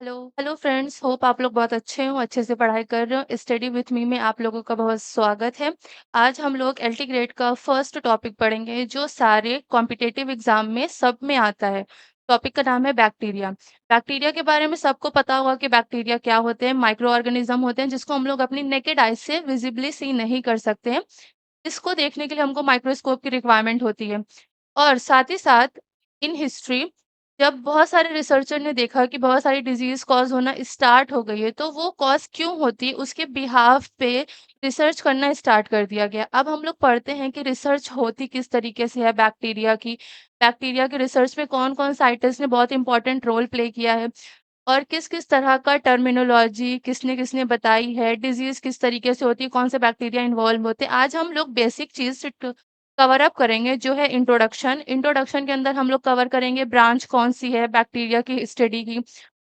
Hello hello friends, hope आप लोग बहुत अच्छे हो, अच्छे से पढ़ाई कर रहे हो। स्टडी विथ मी में आप लोगों का बहुत स्वागत है। आज हम लोग एलटी ग्रेड का फर्स्ट टॉपिक पढ़ेंगे जो सारे कॉम्पिटिटिव एग्जाम में सब में आता है। टॉपिक का नाम है बैक्टीरिया। बैक्टीरिया के बारे में सबको पता होगा कि बैक्टीरिया क्या होते हैं। माइक्रो ऑर्गेनिज्म होते हैं जिसको हम लोग अपनी नेकेड आई से विजिबली सी नहीं कर सकते हैं। इसको देखने के लिए हमको माइक्रोस्कोप की रिक्वायरमेंट होती है। और साथ ही साथ इन हिस्ट्री जब बहुत सारे रिसर्चर ने देखा कि बहुत सारी डिजीज कॉज होना स्टार्ट हो गई है, तो वो कॉज क्यों होती है उसके बिहाफ पे रिसर्च करना स्टार्ट कर दिया गया। अब हम लोग पढ़ते हैं कि रिसर्च होती किस तरीके से है बैक्टीरिया की। बैक्टीरिया के रिसर्च में कौन कौन साइंटिस्ट ने बहुत इंपॉर्टेंट रोल प्ले किया है और किस किस तरह का टर्मिनोलॉजी किसने किसने बताई है, डिजीज किस तरीके से होती है, कौन से बैक्टीरिया इन्वॉल्व होते हैं। आज हम लोग बेसिक चीज कवर अप करेंगे जो है इंट्रोडक्शन। इंट्रोडक्शन के अंदर हम लोग कवर करेंगे ब्रांच कौन सी है बैक्टीरिया की स्टडी की।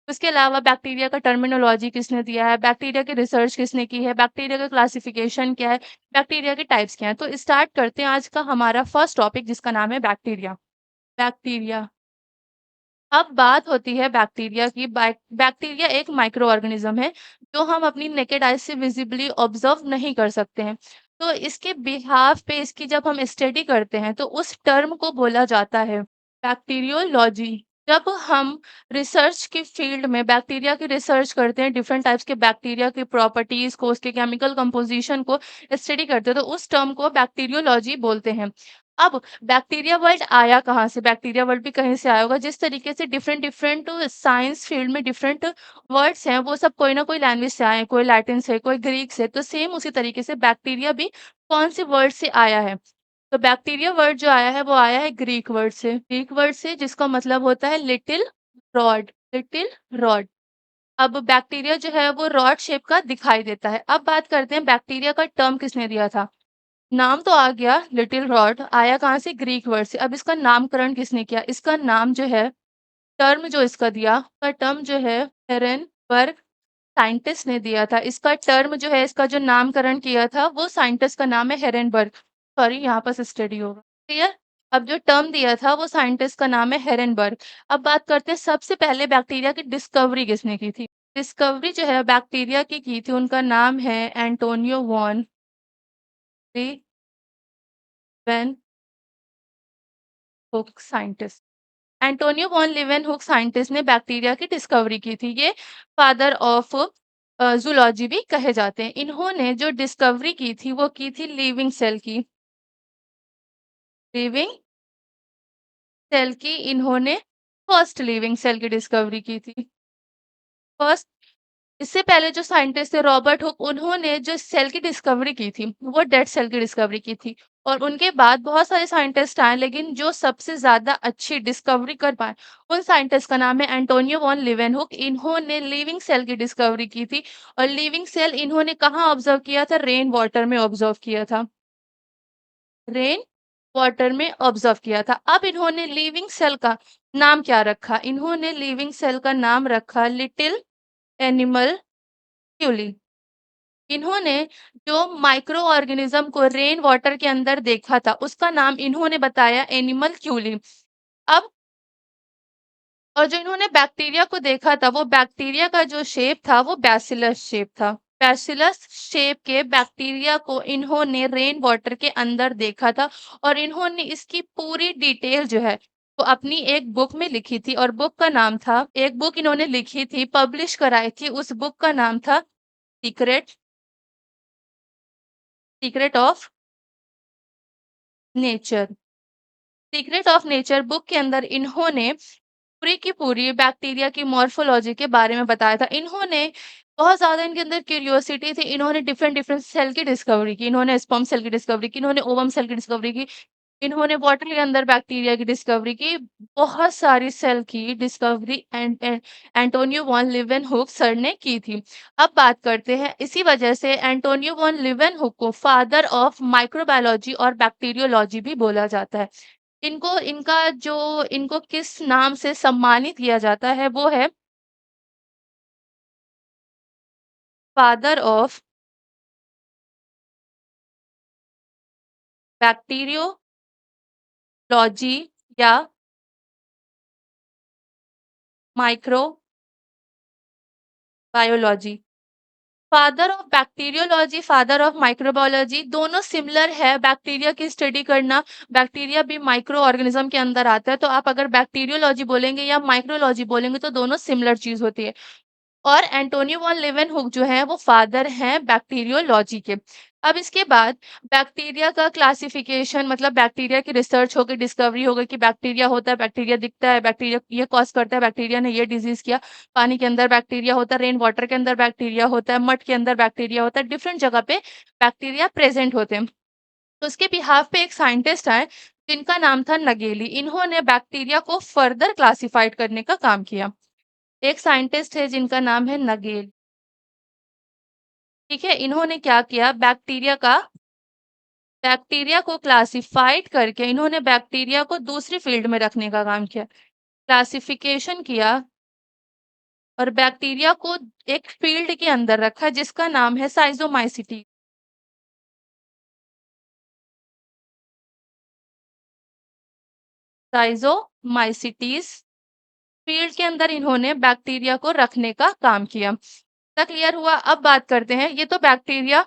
उसके अलावा बैक्टीरिया का टर्मिनोलॉजी किसने दिया है, बैक्टीरिया की रिसर्च किसने की है, बैक्टीरिया का क्लासिफिकेशन क्या है, बैक्टीरिया के टाइप्स क्या है। तो स्टार्ट करते हैं आज का हमारा फर्स्ट टॉपिक जिसका नाम है बैक्टीरिया। बैक्टीरिया। अब बात होती है बैक्टीरिया की। बैक्टीरिया एक माइक्रो ऑर्गेनिज्म है जो हम अपनी नेकेड आई से विजिबली ऑब्जर्व नहीं कर सकते हैं। तो इसके बिहाफ पे इसकी जब हम स्टडी करते हैं तो उस टर्म को बोला जाता है बैक्टीरियोलॉजी। जब हम रिसर्च की फील्ड में बैक्टीरिया की रिसर्च करते हैं, डिफरेंट टाइप्स के बैक्टीरिया की प्रॉपर्टीज को, उसके केमिकल कंपोजिशन को स्टडी करते हैं, तो उस टर्म को बैक्टीरियोलॉजी बोलते हैं। अब बैक्टीरिया वर्ड आया कहाँ से? बैक्टीरिया वर्ड भी कहीं से आया होगा। जिस तरीके से डिफरेंट डिफरेंट साइंस फील्ड में डिफरेंट वर्ड्स हैं, वो सब कोई ना कोई लैंग्वेज से आए हैं, कोई लैटिन से, कोई ग्रीक से। तो सेम उसी तरीके से बैक्टीरिया भी कौन से वर्ड से आया है? तो बैक्टीरिया वर्ड जो आया है वो आया है ग्रीक वर्ड से। ग्रीक वर्ड से जिसका मतलब होता है लिटिल रॉड। Little rod. अब बैक्टीरिया जो है वो रॉड शेप का दिखाई देता है। अब बात करते हैं बैक्टीरिया का टर्म किसने दिया था। नाम तो आ गया लिटिल रॉड, आया कहाँ से? ग्रीक वर्ड से। अब इसका नामकरण किसने किया? इसका नाम जो है, टर्म जो इसका दिया, का टर्म जो है हेरेनबर्ग साइंटिस्ट ने दिया था। इसका टर्म जो है, इसका जो नामकरण किया था वो साइंटिस्ट का नाम है हेरेनबर्ग। सॉरी, यहाँ पर स्टडी होगा। क्लियर? अब जो टर्म दिया था वो साइंटिस्ट का नाम है हेरेनबर्ग। अब बात करते हैं सबसे पहले बैक्टीरिया की डिस्कवरी किसने की थी। डिस्कवरी जो है बैक्टीरिया की थी, उनका नाम है Antonio van Leeuwenhoek scientist. Antonio van Leeuwenhoek scientist ने बैक्टीरिया की डिस्कवरी की थी। ये फादर ऑफ जूलॉजी भी कहे जाते हैं। इन्होंने जो डिस्कवरी की थी वो की थी लिविंग सेल की। लिविंग सेल की इन्होंने फर्स्ट लिविंग सेल की डिस्कवरी की थी। फर्स्ट। इससे पहले जो साइंटिस्ट थे रॉबर्ट हुक, उन्होंने जो सेल की डिस्कवरी की थी वो डेड सेल की डिस्कवरी की थी। और उनके बाद बहुत सारे साइंटिस्ट आए, लेकिन जो सबसे ज्यादा अच्छी डिस्कवरी कर पाए उन साइंटिस्ट का नाम है एंटोनियो वॉन लिवेनहुक। इन्होंने लिविंग सेल की डिस्कवरी की थी। और लिविंग सेल इन्होंने कहाँ ऑब्जर्व किया था? रेन वाटर में ऑब्जर्व किया था। रेन वाटर में ऑब्जर्व किया था। अब इन्होंने लिविंग सेल का नाम क्या रखा? इन्होंने लिविंग सेल का नाम रखा लिटिल एनिमल क्यूली। इन्होंने जो माइक्रो ऑर्गेनिज्म को रेन वाटर के अंदर देखा था उसका नाम इन्होंने बताया एनिमल क्यूली। अब और जो इन्होंने बैक्टीरिया को देखा था वो बैक्टीरिया का जो शेप था वो बैसिलस शेप था। बैसिलस शेप के बैक्टीरिया को इन्होंने रेन वाटर के अंदर देखा था। और इन्होंने इसकी पूरी डिटेल जो है वो अपनी एक बुक में लिखी थी। और बुक का नाम था, एक बुक इन्होंने लिखी थी, पब्लिश कराई थी, उस बुक का नाम था secret secret of nature. Secret of nature book के अंदर इन्होंने पूरी की पूरी बैक्टीरिया की मॉर्फोलॉजी के बारे में बताया था। इन्होंने बहुत ज़्यादा, इनके अंदर क्यूरियोसिटी थी। इन्होंने डिफरेंट डिफरेंट सेल की डिस्कवरी की। इन्होंने स्पर्म सेल की डिस्कवरी की, इन्होंने ओवम सेल की डिस्कवरी की, इन्होंने वाटर के अंदर बैक्टीरिया की डिस्कवरी की। बहुत सारी सेल की डिस्कवरी एंटोनियो वॉन लिवेनहुक सर ने की थी। अब बात करते हैं, इसी वजह से एंटोनियो वॉन लिवेनहुक को फादर ऑफ माइक्रोबायोलॉजी और बैक्टीरियोलॉजी भी बोला जाता है। इनको किस नाम से सम्मानित किया जाता है वो है फादर ऑफ बैक्टीरियोलॉजी या biology. Father of bacteriology, father of microbiology, दोनों सिमिलर है। बैक्टीरिया की स्टडी करना, बैक्टीरिया भी माइक्रो ऑर्गेनिज्म के अंदर आता है, तो आप अगर बैक्टीरियोलॉजी बोलेंगे या माइक्रोलॉजी बोलेंगे तो दोनों सिमिलर चीज होती है। और एंटोनियो वॉन लेवेनहुक जो है वो फादर हैं बैक्टीरियोलॉजी के। अब इसके बाद बैक्टीरिया का क्लासिफिकेशन, मतलब बैक्टीरिया की रिसर्च हो गई, डिस्कवरी हो गई कि बैक्टीरिया होता है, बैक्टीरिया दिखता है, बैक्टीरिया ये कॉज करता है, बैक्टीरिया ने ये डिजीज किया। पानी के अंदर बैक्टीरिया होता है, रेन वाटर के अंदर बैक्टीरिया होता है, मड के अंदर बैक्टीरिया होता है, डिफरेंट जगह पे बैक्टीरिया प्रेजेंट होते हैं। तो उसके बिहाफ पे एक साइंटिस्ट आए जिनका नाम था नगेली। इन्होंने बैक्टीरिया को फर्दर क्लासिफाइड करने का काम किया। एक साइंटिस्ट है जिनका नाम है नगेल। ठीक है, इन्होंने क्या किया, बैक्टीरिया को क्लासिफाइड करके इन्होंने बैक्टीरिया को दूसरी फील्ड में रखने का काम किया, क्लासिफिकेशन किया और बैक्टीरिया को एक फील्ड के अंदर रखा जिसका नाम है साइजोमाइसिटी। साइजोमाइसिटीज फील्ड के अंदर इन्होंने बैक्टीरिया को रखने का काम किया। तक क्लियर हुआ? अब बात करते हैं, ये तो बैक्टीरिया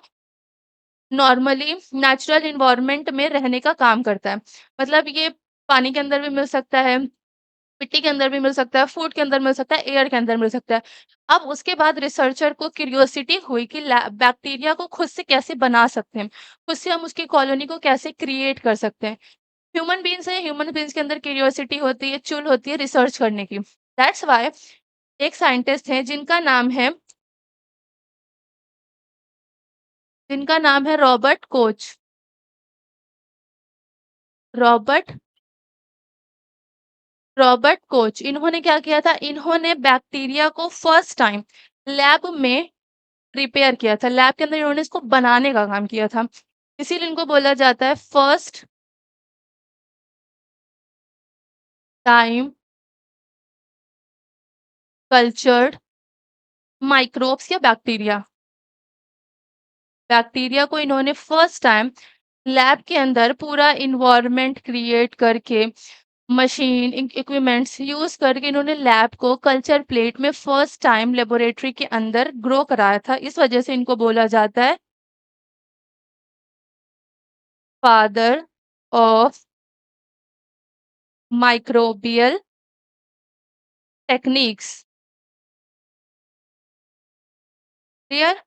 नॉर्मली नेचुरल इन्वायरमेंट में रहने का काम करता है। मतलब ये पानी के अंदर भी मिल सकता है, मिट्टी के अंदर भी मिल सकता है, फूड के अंदर मिल सकता है, एयर के अंदर मिल सकता है। अब उसके बाद रिसर्चर को क्यूरियोसिटी हुई कि बैक्टीरिया को खुद से कैसे बना सकते हैं, खुद से हम उसकी कॉलोनी को कैसे क्रिएट कर सकते हैं। ह्यूमन बीइंग्स है, ह्यूमन बीइंग्स के अंदर क्यूरियोसिटी होती है, चुल होती है रिसर्च करने की। दैट्स व्हाई एक साइंटिस्ट है जिनका नाम है Robert Koch. Robert Robert Koch, इन्होंने क्या किया था, इन्होंने बैक्टीरिया को फर्स्ट टाइम लैब में प्रिपेयर किया था, लैब के अंदर इन्होंने इसको बनाने का काम किया था। इसीलिए इनको बोला जाता है फर्स्ट टाइम कल्चर्ड माइक्रोब्स या बैक्टीरिया। बैक्टीरिया को इन्होंने फर्स्ट टाइम लैब के अंदर पूरा इन्वायरमेंट क्रिएट करके, मशीन इक्विपमेंट्स यूज करके इन्होंने लैब को कल्चर प्लेट में फर्स्ट टाइम लेबोरेटरी के अंदर ग्रो कराया था। इस वजह से इनको बोला जाता है father of microbial techniques. Clear?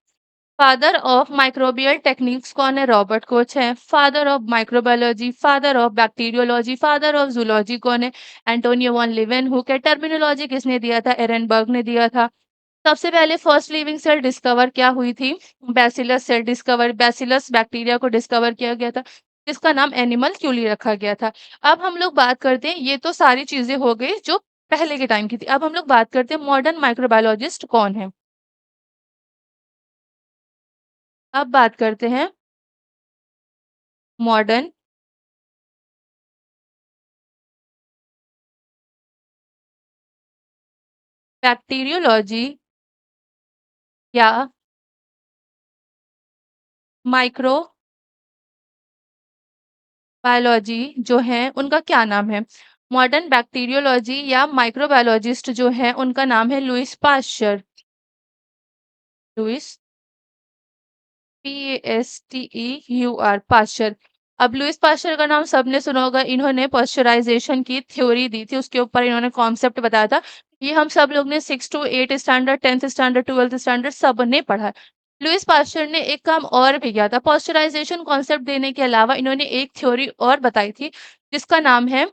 Father of microbial techniques कौन है? रॉबर्ट कोच है। Father of microbiology, father of bacteriology, father of zoology कौन है? एंटोनियो वॉन लिवेनहुक है। टर्मिनोलॉजी किसने दिया था? एरनबर्ग ने दिया था। सबसे पहले फर्स्ट लिविंग सेल डिस्कवर क्या हुई थी? Bacillus cell discover, bacillus bacteria को डिस्कवर किया गया था, जिसका नाम एनिमल क्यूली रखा गया था। अब हम लोग बात करते हैं, ये तो सारी चीजें हो गई जो पहले के टाइम की थी। अब हम लोग बात करते हैं मॉडर्न माइक्रोबायोलॉजिस्ट कौन है। अब बात करते हैं मॉडर्न बैक्टीरियोलॉजी या माइक्रोबायोलॉजी जो है उनका क्या नाम है? मॉडर्न बैक्टीरियोलॉजी या माइक्रोबायोलॉजिस्ट जो है उनका नाम है Louis Pasteur. Louis PASTEUR Pasteur. अब लुइस पाश्चर का नाम सबने सुना होगा। इन्होंने पाश्चराइजेशन की थ्योरी दी थी, उसके ऊपर इन्होंने कॉन्सेप्ट बताया था। ये हम सब लोग ने 6 to 8 standard, 10th standard, 12th standard सब ने पढ़ा है। लुइस पाश्चर ने एक काम और भी किया था। पाश्चराइजेशन कॉन्सेप्ट देने के अलावा इन्होंने एक थ्योरी और बताई थी जिसका नाम है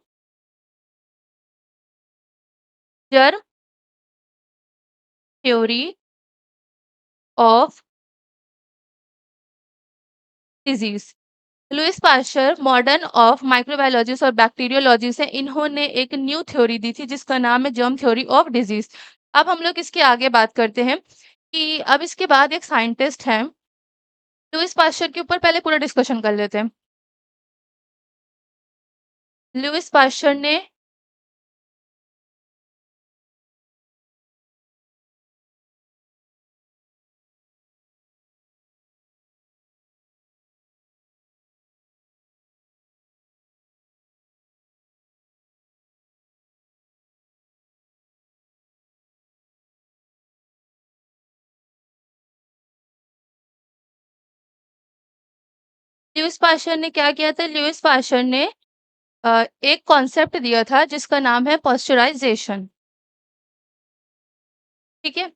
germ theory of disease. Louis Pasteur modern of microbiologist और बैक्टीरियोलॉजिस्ट है। इन्होंने एक न्यू थ्योरी दी थी जिसका नाम है जर्म थ्योरी ऑफ डिजीज। अब हम लोग इसके आगे बात करते हैं कि अब इसके बाद एक साइंटिस्ट है। लुइस पाश्चर के ऊपर पहले पूरा डिस्कशन कर लेते हैं। लुइस पाश्चर ने ल्यूइस पाश्चर ने क्या किया था? ल्यूइस पाश्चर ने एक कॉन्सेप्ट दिया था जिसका नाम है पाश्चराइज़ेशन, ठीक है?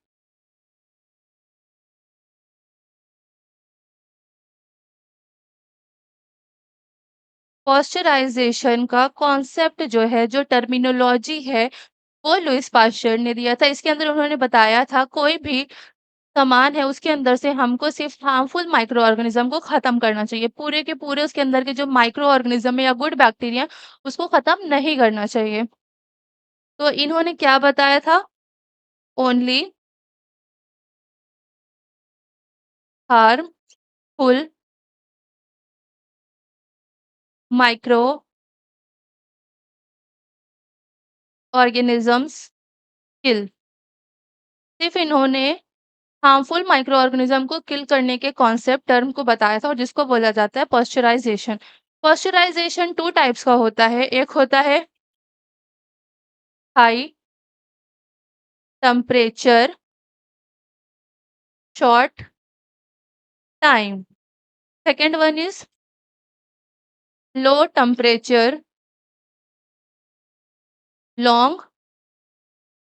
पाश्चराइज़ेशन का कॉन्सेप्ट जो है, जो टर्मिनोलॉजी है, वो लुईस पाश्चर ने दिया था। इसके अंदर उन्होंने बताया था कोई भी सामान है उसके अंदर से हमको सिर्फ़ हार्मफुल माइक्रो ऑर्गेनिज़्म को ख़त्म करना चाहिए। पूरे के पूरे उसके अंदर के जो माइक्रो ऑर्गेनिज़्म है या गुड बैक्टीरिया उसको ख़त्म नहीं करना चाहिए। तो इन्होंने क्या बताया था? ओनली हार्मफुल माइक्रो ऑर्गेनिज़म्स किल। सिर्फ़ इन्होंने हार्मफुल माइक्रो ऑर्गेनिज्म को किल करने के कॉन्सेप्ट टर्म को बताया था और जिसको बोला जाता है पाश्चराइजेशन। पाश्चराइजेशन 2 टाइप्स का होता है। एक होता है high temperature short time. Second one is low temperature long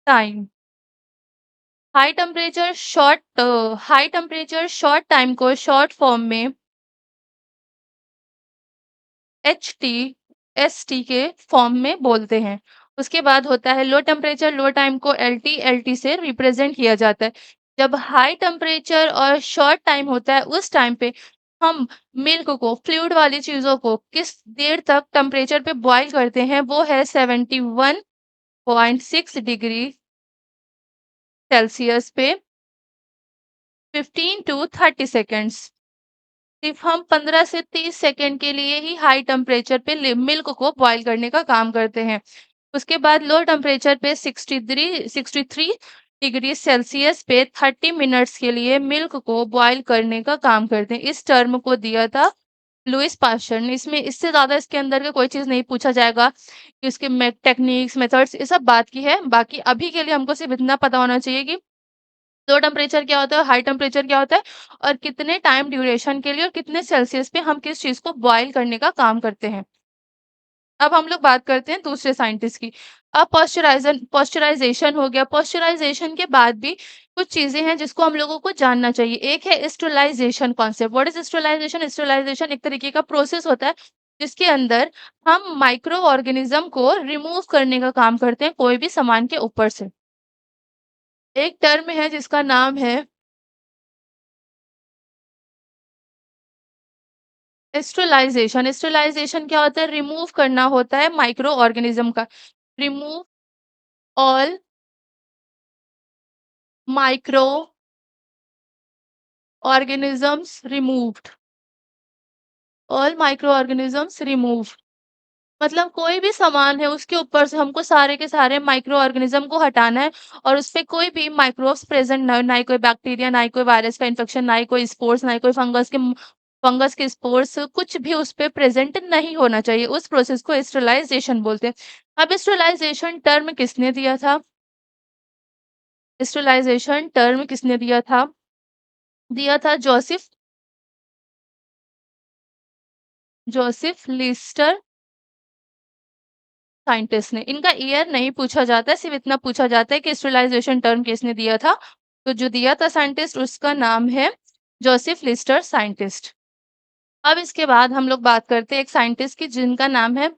time. High temperature short time को शॉर्ट फॉर्म में एचटीएसटी के फॉर्म में बोलते हैं। उसके बाद होता है लो टेम्परेचर लो टाइम को एलटी से रिप्रेजेंट किया जाता है। जब हाई टेम्परेचर और शॉर्ट टाइम होता है उस टाइम पे हम मिल्क को फ्लूइड वाली चीज़ों को किस देर तक टेम्परेचर पे बॉयल करते हैं वो है 71.6 डिग्री सेल्सियस पे 15 टू 30 सेकंड्स। सिर्फ हम 15 से 30 सेकंड के लिए ही हाई टेम्परेचर पे मिल्क को बॉयल करने का काम करते हैं। उसके बाद लो टेम्परेचर पे 63 डिग्री सेल्सियस पे 30 मिनट्स के लिए मिल्क को बॉयल करने का काम करते हैं। इस टर्म को दिया था लुईस पाश्चर ने। इसमें इससे ज़्यादा इसके अंदर का कोई चीज़ नहीं पूछा जाएगा कि इसके टेक्निक्स, मेथड्स ये सब बात की है। बाकी अभी के लिए हमको सिर्फ इतना पता होना चाहिए कि लो टेम्परेचर क्या होता है, हाई टेम्परेचर क्या होता है और कितने टाइम ड्यूरेशन के लिए और कितने सेल्सियस पे हम किस चीज़ को बॉयल करने का काम करते हैं। अब हम लोग बात करते हैं दूसरे साइंटिस्ट की। अब पाश्चराइज़ेशन हो गया। पाश्चराइज़ेशन के बाद भी कुछ चीज़ें हैं जिसको हम लोगों को जानना चाहिए। एक है sterilisation concept. What is sterilisation? Sterilisation एक तरीके का प्रोसेस होता है जिसके अंदर हम माइक्रो ऑर्गेनिज़्म को रिमूव करने का काम करते हैं कोई भी सामान के ऊपर से। एक टर्म है जिसका नाम है स्टरलाइज़ेशन। स्टरलाइज़ेशन क्या होता है? रिमूव करना होता है माइक्रो ऑर्गेनिज़्म का। Remove all micro organisms removed. All micro organisms remove मतलब कोई भी सामान है उसके ऊपर से हमको सारे के सारे माइक्रो ऑर्गेनिज्म को हटाना है और उसपे कोई भी माइक्रोब्स प्रेजेंट ना हो, ना ही कोई बैक्टीरिया, ना ही कोई वायरस का इन्फेक्शन, ना ही कोई स्पोर्स, ना ही कोई फंगस के स्पोर्स कुछ भी उस पे प्रेजेंट नहीं होना चाहिए। उस प्रोसेस को स्टरलाइजेशन बोलते हैं। अब स्टरलाइजेशन टर्म किसने दिया था? स्टरलाइजेशन टर्म किसने दिया था? दिया था जोसेफ लिस्टर साइंटिस्ट ने। इनका ईयर नहीं पूछा जाता है, सिर्फ इतना पूछा जाता है कि स्टरलाइजेशन टर्म किसने दिया था। तो जो दिया था साइंटिस्ट उसका नाम है जोसेफ लिस्टर साइंटिस्ट। अब इसके बाद हम लोग बात करते हैं एक साइंटिस्ट की जिनका नाम है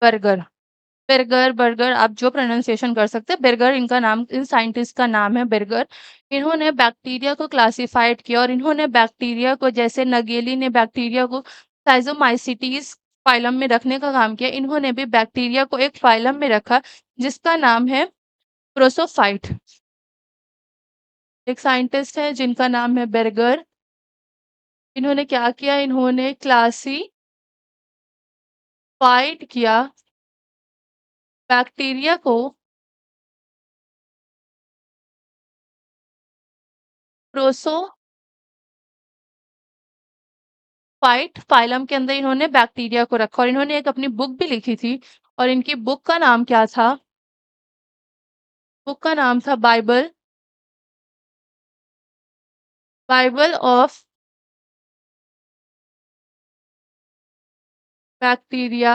बर्गर। बर्गर बर्गर आप जो प्रोनाउंसिएशन कर सकते हैं, बर्गर इनका नाम, इन साइंटिस्ट का नाम है बर्गर। इन्होंने बैक्टीरिया को क्लासिफाइड किया और इन्होंने बैक्टीरिया को, जैसे नगेली ने बैक्टीरिया को साइजोमाइसीटीज फाइलम में रखने का काम किया, इन्होंने भी बैक्टीरिया को एक फाइलम में रखा जिसका नाम है प्रोसोफाइट। एक साइंटिस्ट है जिनका नाम है बर्गर। इन्होंने क्या किया? इन्होंने क्लासिफाइड किया बैक्टीरिया को प्रोसोफाइट फाइलम के अंदर इन्होंने बैक्टीरिया को रखा और इन्होंने एक अपनी बुक भी लिखी थी और इनकी बुक का नाम क्या था? बुक का नाम था Bible Bible of bacteria,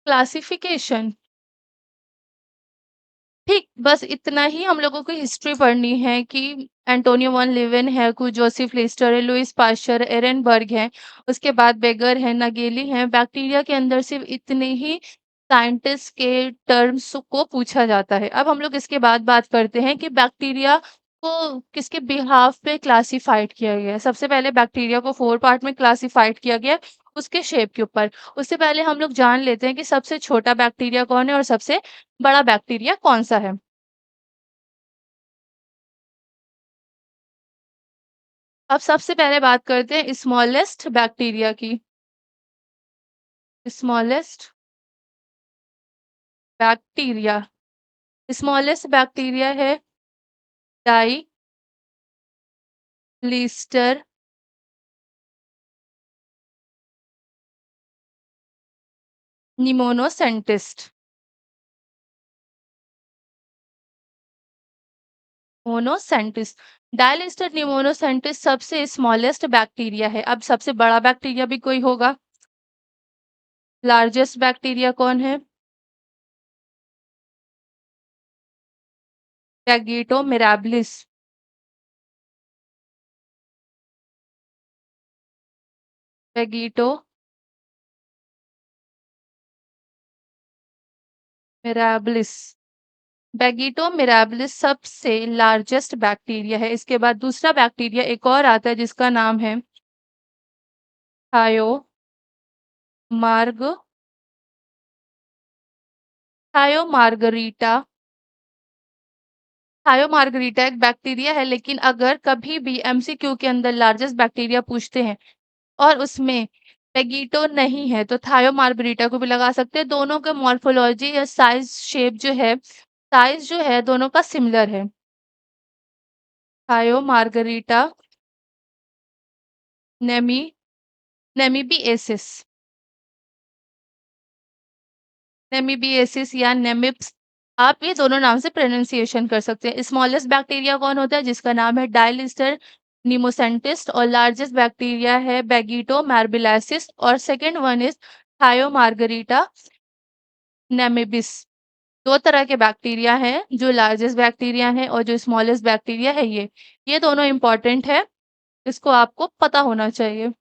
classification. ठीक, बस इतना ही हम लोगों को हिस्ट्री पढ़नी है कि एंटोनियो वन लीवेन है, कुछ जोसेफ लिस्टर है, लुईस पाश्चर, एरेनबर्ग है, उसके बाद बेगर है, नागेली है। बैक्टीरिया के अंदर सिर्फ़ इतने ही साइंटिस्ट के टर्म्स को पूछा जाता है। अब हम लोग इसके बाद बात करते हैं कि बैक्टीरिया को किसके बिहाफ़ पे क्लासिफ़ाइड किया गया है। सबसे पहले बैक्टीरिया को 4 पार्ट में क्लासिफ़ाइड किया गया है, उसके शेप के ऊपर। उससे पहले हम लोग जान लेते हैं कि सबसे छोटा बैक्टीरिया कौन है और सबसे बड़ा बैक्टीरिया कौन-सा है? अब सबसे पहले बात करते हैं स्मॉलेस्ट बैक्टीरिया की। स्मॉलेस्ट बैक्टीरिया, स्मॉलेस्ट बैक्टीरिया है डाई लीस्टर निमोनोसेंटिस्ट। मोनोसेंटिस डायलिस्टर निमोनोसेंटिस सबसे स्मॉलेस्ट बैक्टीरिया है। अब सबसे बड़ा बैक्टीरिया भी कोई होगा। लार्जेस्ट बैक्टीरिया कौन है? टैगीटो मिराबिलिस। टैगीटो मिराबिलिस। बैगिटो मिराबिलिस सबसे लार्जेस्ट बैक्टीरिया है। इसके बाद दूसरा बैक्टीरिया एक और आता है जिसका नाम है थायो मार्ग थायो मार्गरीटा। थायो मार्गरीटा एक बैक्टीरिया है, लेकिन अगर कभी भी एमसीक्यू के अंदर लार्जेस्ट बैक्टीरिया पूछते हैं और उसमें पेगिटो नहीं है तो थायो मार्गरीटा को भी लगा सकते हैं। दोनों का मॉर्फोलॉजी या साइज जो है दोनों का सिमिलर है। थायो मार्गरीटा नेमी नेमीबिएसिस नेमीबिएसिस या नेमिप्स, आप ये दोनों नाम से प्रोनाउंसिएशन कर सकते हैं। स्मॉलेस्ट बैक्टीरिया कौन होता है? जिसका नाम है डायलिस्टर निमोसेंटिस और लार्जेस्ट बैक्टीरिया है बेगिटो मार्बिलासिस और सेकंड वन इज थायो मार्गरीटा नेमिबिस। 2 तरह के बैक्टीरिया हैं, जो लार्जेस्ट बैक्टीरिया हैं और जो स्मॉलेस्ट बैक्टीरिया है ये। ये दोनों इम्पोर्टेंट है, इसको आपको पता होना चाहिए।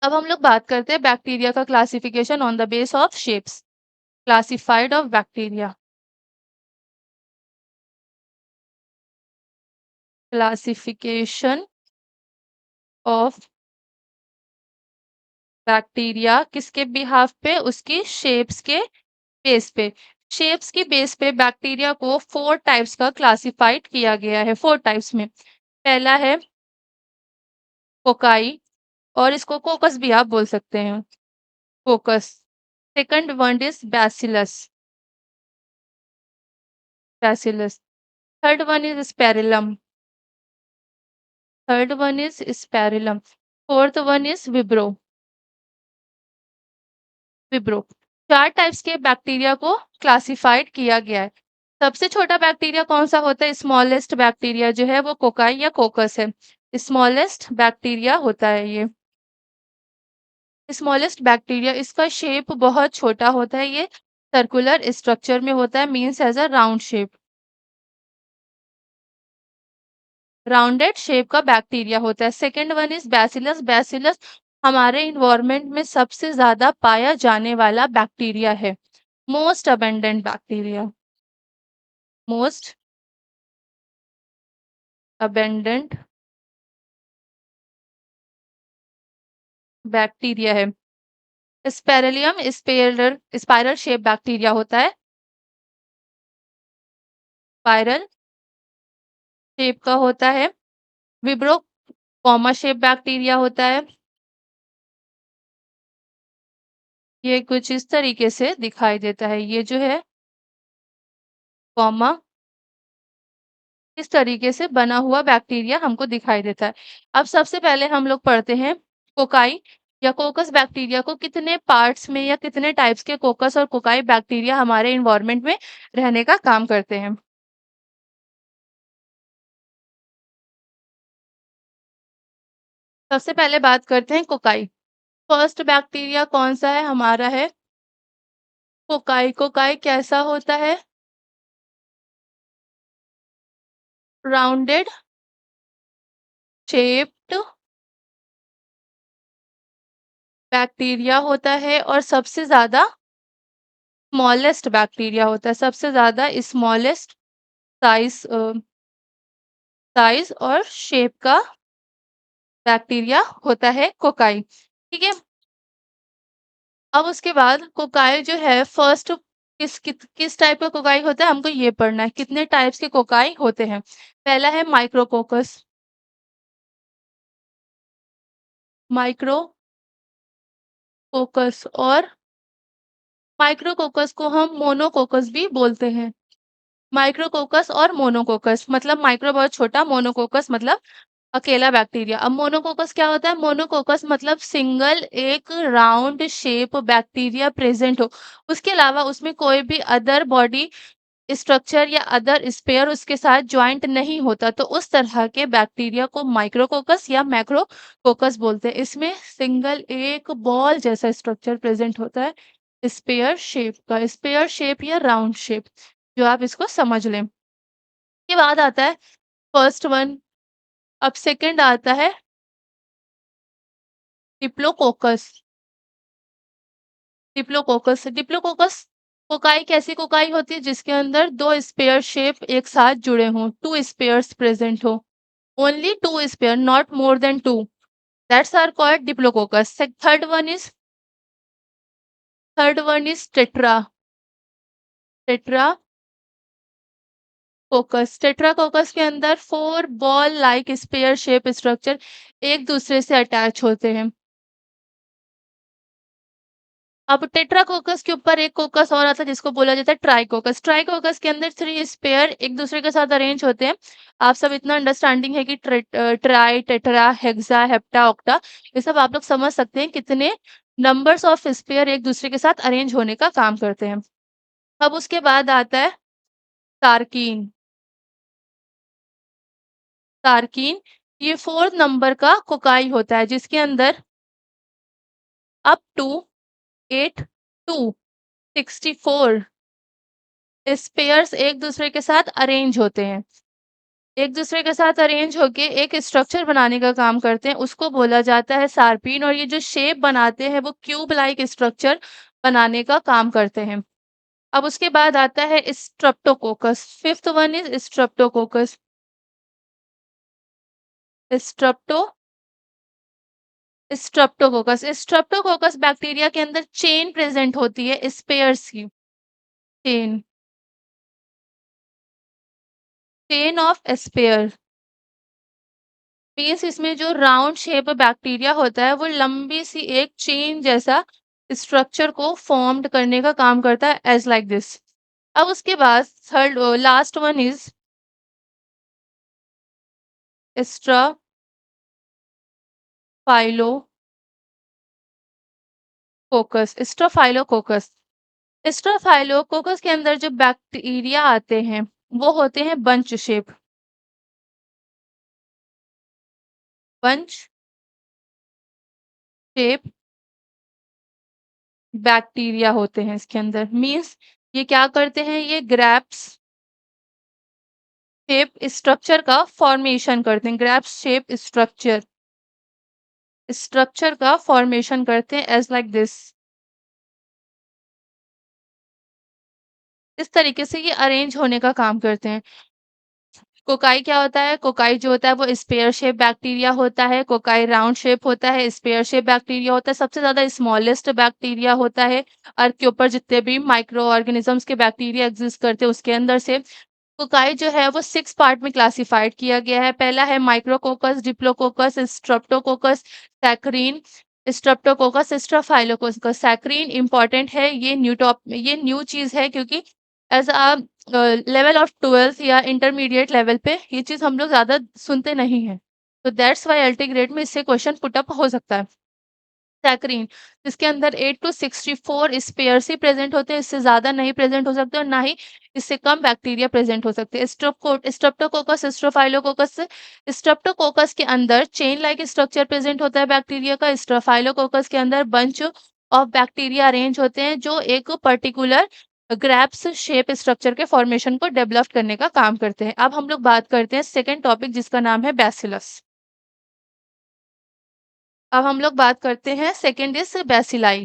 अब हम लोग बात करते हैं बैक्टीरिया का classification on the base of shapes. Classified of bacteria. Classification of bacteria किसके बिहाफ पे? उसकी शेप्स के बेस पे। शेप्स की बेस पे बैक्टीरिया को 4 टाइप्स का क्लासिफाइड किया गया है। 4 टाइप्स में पहला है कोकाई और इसको कोकस भी आप बोल सकते हैं। Coccus. Second one is bacillus. Bacillus. Third one is spirillum. Third one is spirillum. Fourth one is vibrio. Vibrio. 4 types के बैक्टीरिया को क्लासिफाइड किया गया है। सबसे छोटा बैक्टीरिया कौन-सा होता है? स्मॉलेस्ट बैक्टीरिया जो है वो कोकाई या कोकस है। स्मॉलेस्ट बैक्टीरिया होता है ये। स्मॉलेस्ट बैक्टीरिया इसका शेप बहुत छोटा होता है, ये सर्कुलर स्ट्रक्चर में होता है, means as a round shape. Rounded shape का बैक्टीरिया होता है। Second one is bacillus. Bacillus हमारे इन्वायरमेंट में सबसे ज़्यादा पाया जाने वाला बैक्टीरिया है। Most abundant bacteria. Most abundant bacteria है। स्पेरेलियम स्पाइरल शेप बैक्टीरिया होता है। स्पाइरल शेप का होता है। विब्रो कॉमा शेप बैक्टीरिया होता है। ये कुछ इस तरीके से दिखाई देता है। ये जो है कॉमा इस तरीके से बना हुआ बैक्टीरिया हमको दिखाई देता है। अब सबसे पहले हम लोग पढ़ते हैं कोकाई या कोकस बैक्टीरिया को। कितने पार्ट्स में या कितने टाइप्स के कोकस और कोकाई बैक्टीरिया हमारे एनवायरनमेंट में रहने का काम करते हैं। सबसे पहले बात करते हैं कोकाई। फर्स्ट बैक्टीरिया कौन-सा है? हमारा है कोकाई। कोकाई कैसा होता है? राउंडेड शेप्ड बैक्टीरिया होता है और सबसे ज़्यादा स्मॉलेस्ट बैक्टीरिया होता है। सबसे ज़्यादा स्मॉलेस्ट साइज़ साइज़ और शेप का बैक्टीरिया होता है कोकाई। ठीक है? अब उसके बाद कोकाई जो है फर्स्ट किस टाइप का कोकाई होता है हमको ये पढ़ना है। कितने टाइप्स के कोकाई होते हैं? पहला है माइक्रोकोकस। माइक्रोकोकस और माइक्रोकोकस को हम मोनोकोकस भी बोलते हैं। माइक्रोकोकस और मोनोकोकस मतलब माइक्रो बहुत छोटा, मोनोकोकस मतलब अकेला बैक्टीरिया। अब मोनोकोकस क्या होता है? मोनोकोकस मतलब सिंगल एक राउंड शेप बैक्टीरिया प्रेजेंट हो। उसके अलावा उसमें कोई भी अदर बॉडी स्ट्रक्चर या अदर स्पेयर उसके साथ जॉइंट नहीं होता, तो उस तरह के बैक्टीरिया को माइक्रोकोकस या मैक्रोकोकस बोलते हैं। इसमें सिंगल एक बॉल जैसा स्ट्रक्चर प्रेजेंट होता है, स्पेयर शेप या राउंड शेप, जो आप इसको समझ लें। के बाद आता है फर्स्ट वन। अब सेकंड आता है डिप्लोकोकस। डिप्लोकोकस कोकाई कैसी कोकाई होती है जिसके अंदर दो स्पेयर शेप एक साथ जुड़े हों, टू स्पेयर्स प्रेजेंट हो। Only two sphere, not more than two, that's are called diplococcus. Third one is tetra. Tetracoccus के अंदर four ball like sphere shape structure एक दूसरे से अटैच होते हैं। अब टेट्राकोकस के ऊपर एक कोकस और आता है जिसको बोला जाता है ट्राइकोकस। ट्राइकोकस के अंदर थ्री स्पेयर एक दूसरे के साथ अरेंज होते हैं। आप सब इतना अंडरस्टैंडिंग है कि try, tetra, hexa, hepta, octa, ये सब आप लोग समझ सकते हैं कितने नंबर्स ऑफ स्पेयर एक दूसरे के साथ अरेंज होने का काम करते हैं। अब उसके बाद आता है तार्कीन। तार्कीन ये फोर्थ नंबर का कोकाई होता है जिसके अंदर अप टू 8 to 64 स्पेयर्स एक दूसरे के साथ अरेंज होते हैं। एक दूसरे के साथ अरेंज होके एक स्ट्रक्चर बनाने का काम करते हैं, उसको बोला जाता है सार्पिन। और ये जो शेप बनाते हैं वो क्यूब लाइक स्ट्रक्चर बनाने का काम करते हैं। अब उसके बाद आता है streptococcus. Fifth one is streptococcus. Strepto streptococcus bacteria के अंदर चेन प्रेजेंट होती है स्पेयर्स की। Chain chain of sphere means इसमें जो राउंड शेप बैक्टीरिया होता है वो लंबी सी एक चेन जैसा स्ट्रक्चर को फॉर्म्ड करने का काम करता है एज लाइक दिस। अब उसके बाद थर्ड लास्ट वन इज स्ट्राफाइलोकोकस। स्ट्राफाइलोकोकस स्ट्राफाइलोकोकस के अंदर जो बैक्टीरिया आते हैं वो होते हैं बंच शेप बैक्टीरिया होते हैं इसके अंदर। मीन्स ये क्या करते हैं? ये ग्रैप्स शेप स्ट्रक्चर का फॉर्मेशन करते हैं। ग्रैप्स शेप स्ट्रक्चर का फॉर्मेशन करते हैं एज लाइक दिस। इस तरीके से ये अरेंज होने का काम करते हैं। कोकाई क्या होता है? कोकाई जो होता है वो स्पेयर शेप बैक्टीरिया होता है। कोकाई राउंड शेप होता है, स्पेयर शेप बैक्टीरिया होता है। सबसे ज्यादा स्मॉलेस्ट बैक्टीरिया होता है। अर्थ के ऊपर जितने भी माइक्रो ऑर्गेनिजम्स के बैक्टीरिया एग्जिस्ट करते हैं उसके अंदर से कोकाई जो है वो 6 पार्ट में क्लासिफाइड किया गया है। पहला है micrococcus, diplococcus, streptococcus, sarcina, streptococcus, staphylococcus. Sarcina important है, ये न्यू चीज है क्योंकि as a level of 12th या इंटरमीडिएट लेवल पे ये चीज हम लोग ज्यादा सुनते नहीं हैं। तो दैट्स व्हाई अल्टीग्रेड में इससे क्वेश्चन पुट अप हो सकता है। सैकरीन, जिसके अंदर 8 टू 64 स्पेयर्स ही प्रेज़ेंट होते हैं, इससे ज़्यादा नहीं प्रेज़ेंट हो सकते और ना ही इससे कम बैक्टीरिया प्रेज़ेंट हो सकते हैं। स्ट्रेप्टोकोकस, स्टेफाइलोकोकस स्ट्रेप्टोकोकस के अंदर चेन लाइक स्ट्रक्चर प्रेज़ेंट होता है बैक्टीरिया का, स्टेफाइलोकोकस के अंदर बंच ऑफ बैक्टीरिया अरेंज होते हैं, जो एक पर्टिकुलर ग्रैप्स शेप स्ट्रक्चर के फॉर्मेशन को डेवलप करने का काम करते हैं। अब हम लोग बात करते हैं सेकंड टॉपिक जिसका नाम है बैसिलस। अब हम लोग बात करते हैं सेकंड इज़ बैसिलाई।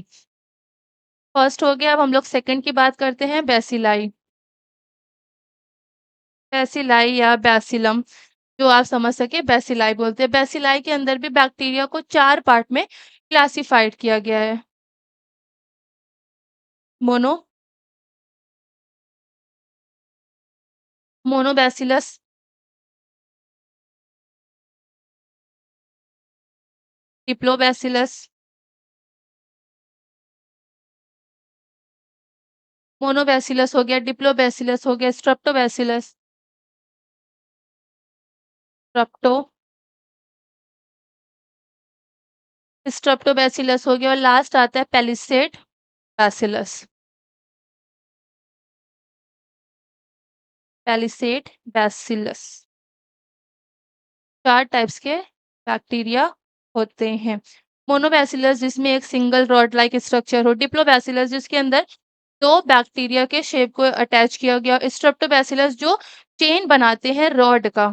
फर्स्ट हो गया, अब हम लोग सेकंड की बात करते हैं बैसिलाई। बैसिलाई या बैसिलम जो आप समझ सके बैसिलाई बोलते हैं। बैसिलाई के अंदर भी बैक्टीरिया को 4 पार्ट में क्लासिफाइड किया गया है। मोनो मोनोबैसिलस, डिप्लोबैसिलस, मोनोबैसिलस हो गया, डिप्लोबैसिलस हो गया, स्ट्रेप्टोबैसिलस, स्ट्रेप्टो स्ट्रेप्टोबैसिलस हो गया और लास्ट आता है palisade bacillus. Palisade bacillus. 4 types के बैक्टीरिया होते हैं। मोनोबैसिलस जिसमें एक सिंगल रॉड लाइक स्ट्रक्चर हो, डिप्लोबैसिलस जिसके अंदर 2 बैक्टीरिया के शेप को अटैच किया गया, स्ट्रेप्टोबैसिलस जो चेन बनाते हैं रॉड का,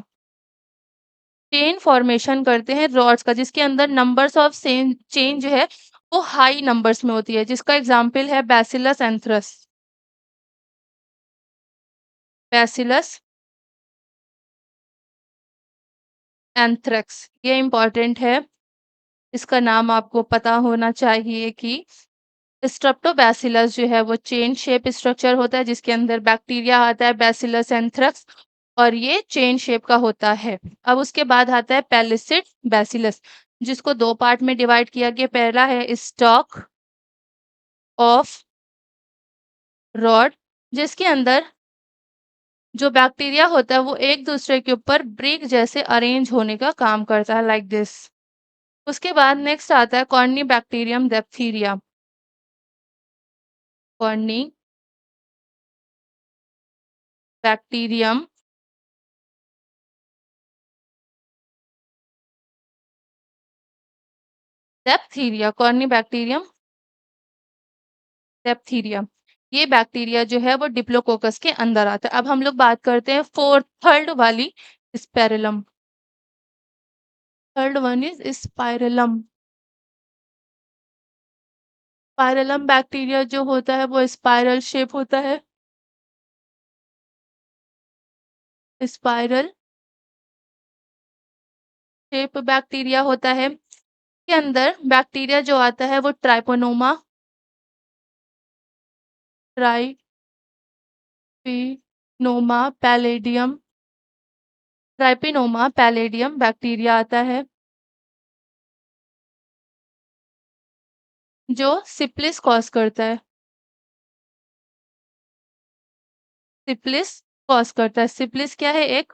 चेन फॉर्मेशन करते हैं रॉड्स का, जिसके अंदर नंबर्स ऑफ सेन चेन जो है वो हाई नंबर्स में होती है, जिसका एग्जाम्पल है बैसिलस एंथ्रस। बैसिलस एंथ्रेक्स ये इंपॉर्टेंट है, इसका नाम आपको पता होना चाहिए कि स्ट्रेप्टोबैसिलस जो है वो चेन शेप स्ट्रक्चर होता है जिसके अंदर बैक्टीरिया आता है बैसिलस एंथ्रेक्स और ये चेन शेप का होता है। अब उसके बाद आता है पैलिसिड बैसिलस जिसको 2 पार्ट में डिवाइड किया गया। पहला है स्टॉक ऑफ रॉड जिसके अंदर जो बैक्टीरिया होता है वो एक दूसरे के ऊपर ब्रिक जैसे अरेंज होने का काम करता है लाइक दिस। उसके बाद नेक्स्ट आता है corynebacterium diphtheria. Corynebacterium diphtheria, corynebacterium diphtheria. ये बैक्टीरिया जो है वो डिप्लोकोकस के अंदर आता है। अब हम लोग बात करते हैं फोर्थ थर्ड वाली spirillum. Third one is spirillum. Spirillum bacteria जो होता है वो स्पाइरल शेप होता है। स्पाइरल शेप बैक्टीरिया होता है के अंदर बैक्टीरिया जो आता है वो ट्राइपोनोमा ट्राइपिनोमा पैलेडियम ट्राइपिनोमा पैलेडियम बैक्टीरिया आता है जो सिप्लिस कॉज करता है। सिप्लिस कॉज करता है। सिप्लिस क्या है? एक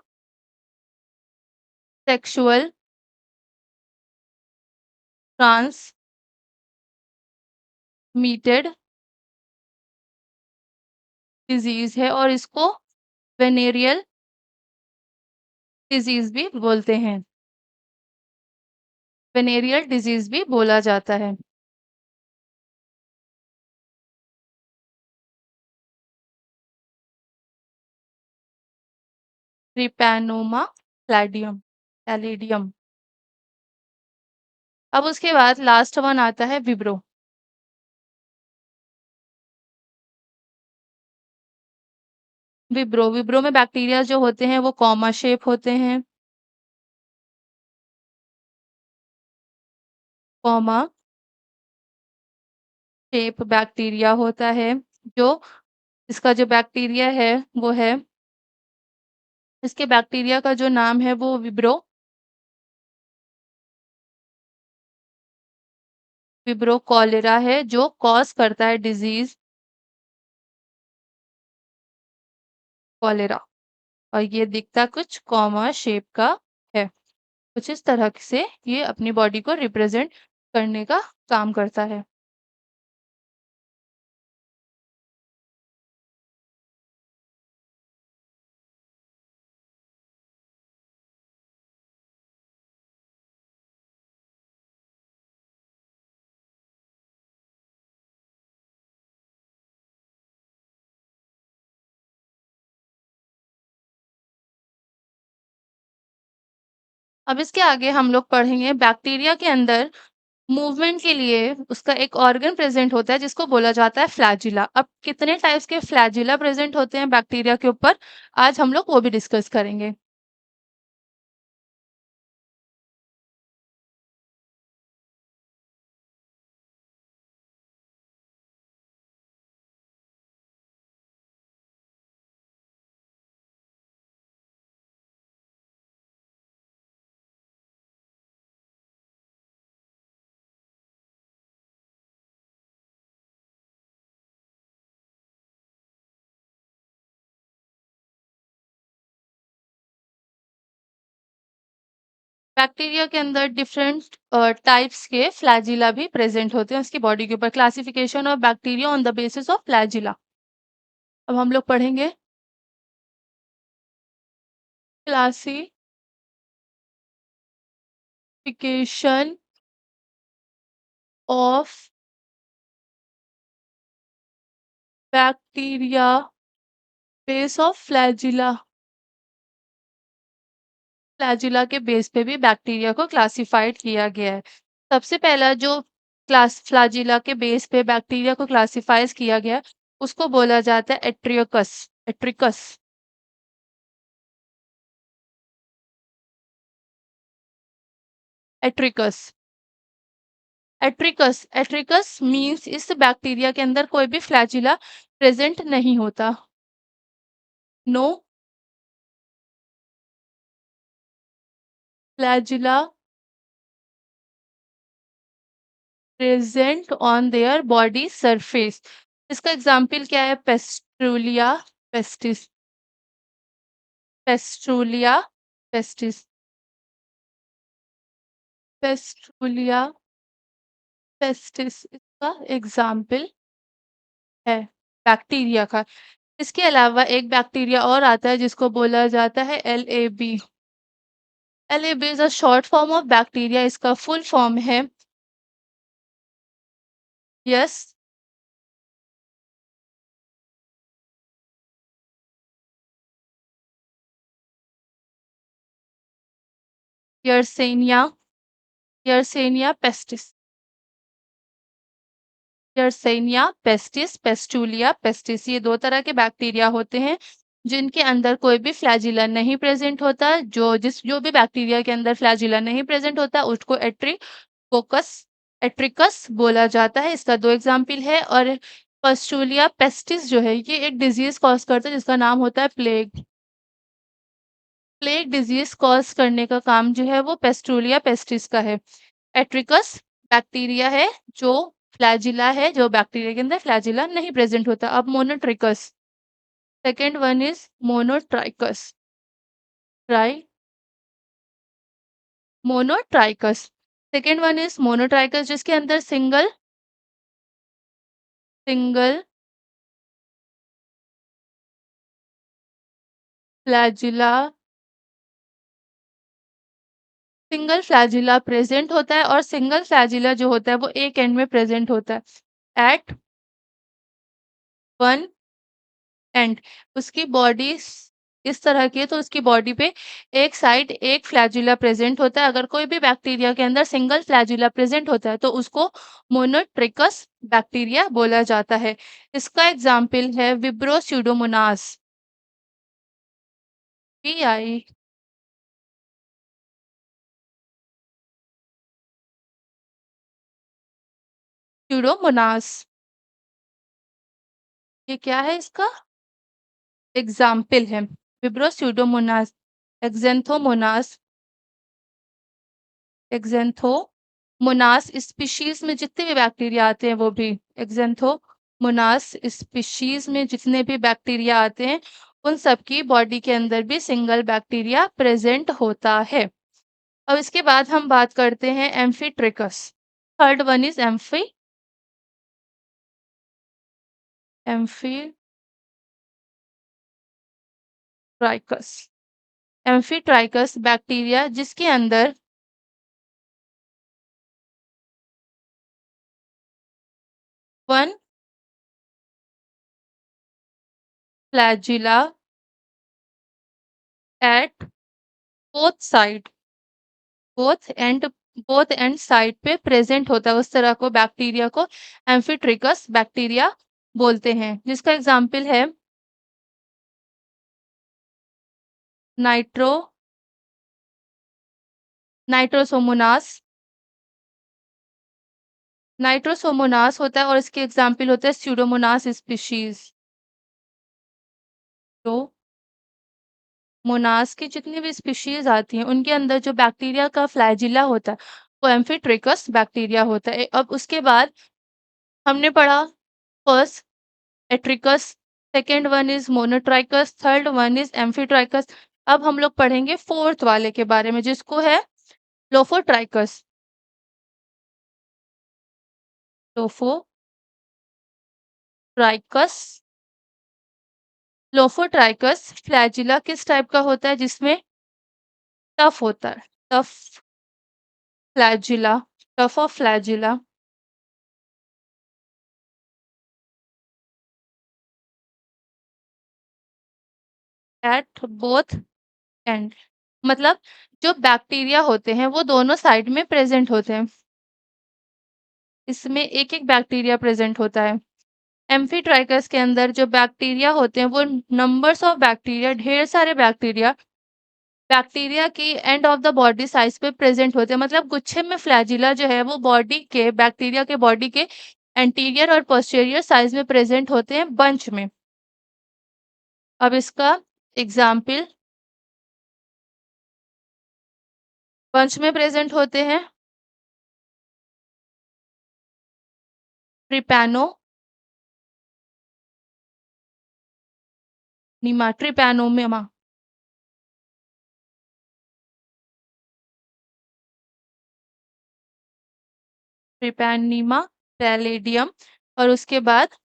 सेक्सुअल ट्रांसमिटेड डिजीज है और इसको वेनेरियल डिजीज भी बोलते हैं। वेनेरियल डिजीज भी बोला जाता है। ट्रिपैनोमा प्लैडियम पैलेडियम। अब उसके बाद लास्ट वन आता है विब्रो। विब्रो विब्रो में बैक्टीरिया जो होते हैं वो कॉमा शेप होते हैं। कॉमा शेप बैक्टीरिया होता है जो इसका जो बैक्टीरिया है वो है इसके बैक्टीरिया का जो नाम है वो विब्रो कॉलेरा है जो कॉज करता है डिजीज कॉलेरा। और ये दिखता कुछ कॉमा शेप का है। कुछ इस तरह से ये अपनी बॉडी को रिप्रेजेंट करने का काम करता है। अब इसके आगे हम लोग पढ़ेंगे बैक्टीरिया के अंदर मूवमेंट के लिए उसका एक ऑर्गन प्रेजेंट होता है जिसको बोला जाता है फ्लैजिला। अब कितने टाइप्स के फ्लैजिला प्रेजेंट होते हैं बैक्टीरिया के ऊपर, आज हम लोग वो भी डिस्कस करेंगे। बैक्टीरिया के अंदर डिफरेंट टाइप्स के फ्लैजिला भी प्रेजेंट होते हैं उसकी बॉडी के ऊपर। Classification of bacteria on the basis of flagella. अब हम लोग पढ़ेंगे classification of bacteria base of flagella. Flagella के बेस पे भी बैक्टीरिया को क्लासिफाइड किया गया है। सबसे पहला जो क्लास फ्लैजिला के बेस पे बैक्टीरिया को क्लासिफाइज किया गया उसको बोला जाता है एट्रियकस। एट्रिकस। एट्रिकस। एट्रिकस एट्रिकस मीन्स इस बैक्टीरिया के अंदर कोई भी फ्लैजिला प्रेजेंट नहीं होता। No flagella present on their body surface. इसका एग्जाम्पल क्या है? Pasteurella pestis. Pasteurella pestis. Pasteurella pestis इसका एग्जाम्पल है बैक्टीरिया का। इसके अलावा एक बैक्टीरिया और आता है जिसको बोला जाता है LAB। LAB is a short form of bacteria. इसका फुल फॉर्म है यस यर्सेनिया। यर्सेनिया पेस्टिस। यर्सेनिया पेस्टिस पेस्टुलिया पेस्टिस, ये दो तरह के बैक्टीरिया होते हैं जिनके अंदर कोई भी फ्लैजिला नहीं प्रेजेंट होता। जो भी बैक्टीरिया के अंदर फ्लैजिला नहीं प्रेजेंट होता उसको एट्रिकोकस एट्रिकस बोला जाता है। इसका दो एग्जाम्पल है। और पस्टुलिया पेस्टिस जो है ये एक डिजीज कॉज करता है जिसका नाम होता है प्लेग। प्लेग डिजीज कॉज करने का काम जो है वो पेस्टुलिया पेस्टिस का है। एट्रिकस बैक्टीरिया है जो फ्लैजिला है, जो बैक्टीरिया के अंदर फ्लैजिला नहीं प्रेजेंट होता। अब monotrichous. Second one is monotrichous. ट्राई monotrichous. Second one is monotrichous जिसके अंदर single single flagella single flagella present होता है। और सिंगल फ्लैजिला जो होता है वो एक एंड में प्रेजेंट होता है एट वन एंड। उसकी बॉडी इस तरह की है तो उसकी बॉडी पे एक साइड एक फ्लैजिला प्रेजेंट होता है। अगर कोई भी बैक्टीरिया के अंदर सिंगल फ्लैजिला प्रेजेंट होता है तो उसको मोनोट्रिकस बैक्टीरिया बोला जाता है। इसका एग्जाम्पल है विब्रो स्यूडोमोनास। PI Pseudomonas. ये क्या है? इसका एग्जाम्पल है विब्रो स्यूडोमोनास। एक्जेंथोमोनास। एक्जेंथोमोनास स्पीशीज में जितने भी बैक्टीरिया आते हैं वो भी एक्जेंथोमोनास स्पीशीज में जितने भी बैक्टीरिया आते हैं उन सब की बॉडी के अंदर भी सिंगल बैक्टीरिया प्रेजेंट होता है। अब इसके बाद हम बात करते हैं amphitrichous. Third one is amphitrichous. Amphitrichous bacteria जिसके अंदर 1 flagella at both side both end both end side पे प्रेजेंट होता है, उस तरह को बैक्टीरिया को एम्फीट्रिकस बैक्टीरिया बोलते हैं, जिसका एग्जाम्पल है नाइट्रो नाइट्रोसोमोनास। नाइट्रोसोमोनास होता है और इसके एग्जाम्पल होते हैं स्यूडोमोनास स्पीशीज। तो मोनास की जितनी भी स्पीशीज आती हैं उनके अंदर जो बैक्टीरिया का फ्लैजिला होता है वो एम्फीट्रिकस बैक्टीरिया होता है। अब उसके बाद हमने पढ़ा first atrichous, second one is monotrichous, third one is amphitrichous. अब हम लोग पढ़ेंगे फोर्थ वाले के बारे में जिसको है लोफोट्राइकस। लोफोट्राइकस लोफोट्राइकस फ्लैजिला किस टाइप का होता है जिसमें टफ होता है, tough flagella, tough of flagella at both and. मतलब जो बैक्टीरिया होते हैं वो दोनों साइड में प्रेजेंट होते हैं, इसमें एक एक बैक्टीरिया प्रेजेंट होता है। एम्फीट्राइकस के अंदर जो बैक्टीरिया होते हैं वो नंबर्स ऑफ बैक्टीरिया, ढेर सारे बैक्टीरिया बैक्टीरिया की end of the body size पे प्रेजेंट होते हैं। मतलब गुच्छे में फ्लैजिला जो है वो बॉडी के बैक्टीरिया के बॉडी के एंटीरियर और पोस्टीरियर साइज में प्रेजेंट होते हैं बंच में। अब इसका एग्जाम्पल बंच में प्रेजेंट होते हैं ट्रिपैनो निमा, ट्रिपैनोमिमा, ट्रिपैनिमा पैलेडियम। और उसके बाद